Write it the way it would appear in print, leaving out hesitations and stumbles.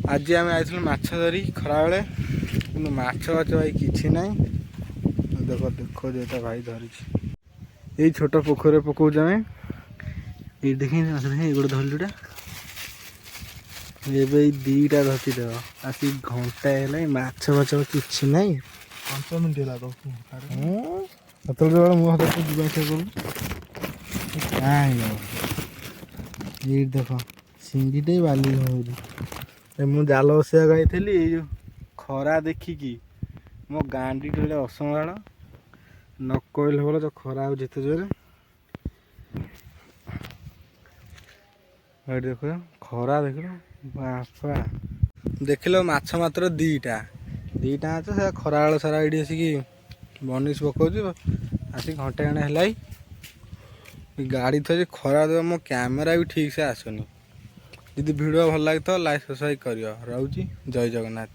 आज आम आई माछ धरी खरा बेले कि माछ बाछ भाई किसी ना देख देख जो भाई धरी ये छोट पोखर पकाऊँ आम ये देख गोटे धरलुटा ये दीटा धरती देव आसी घंटा है माछ बाछ किसी ना 5 मिनट है तो मुँह हाथ जीवा ये देख सिंगीटे बाली मुझे जाल बसैया गई जो खरा देखिकी मो गांडी टे असंभाल न कहले बोल तो खरा जिते जोरे देख खरा देख बापा देख लो माछ मात्र दीटा माछ से खरा बेल सारा ये आसिक बनिश पकाऊ आसिक घंटे घंटे है गाड़ी थी खरा देव मो कैमेरा भी ठीक से आसुनी। यदि वीडियो भल लगे तो लाइक सब्सक्राइब करियो। रहूची जय जगन्नाथ।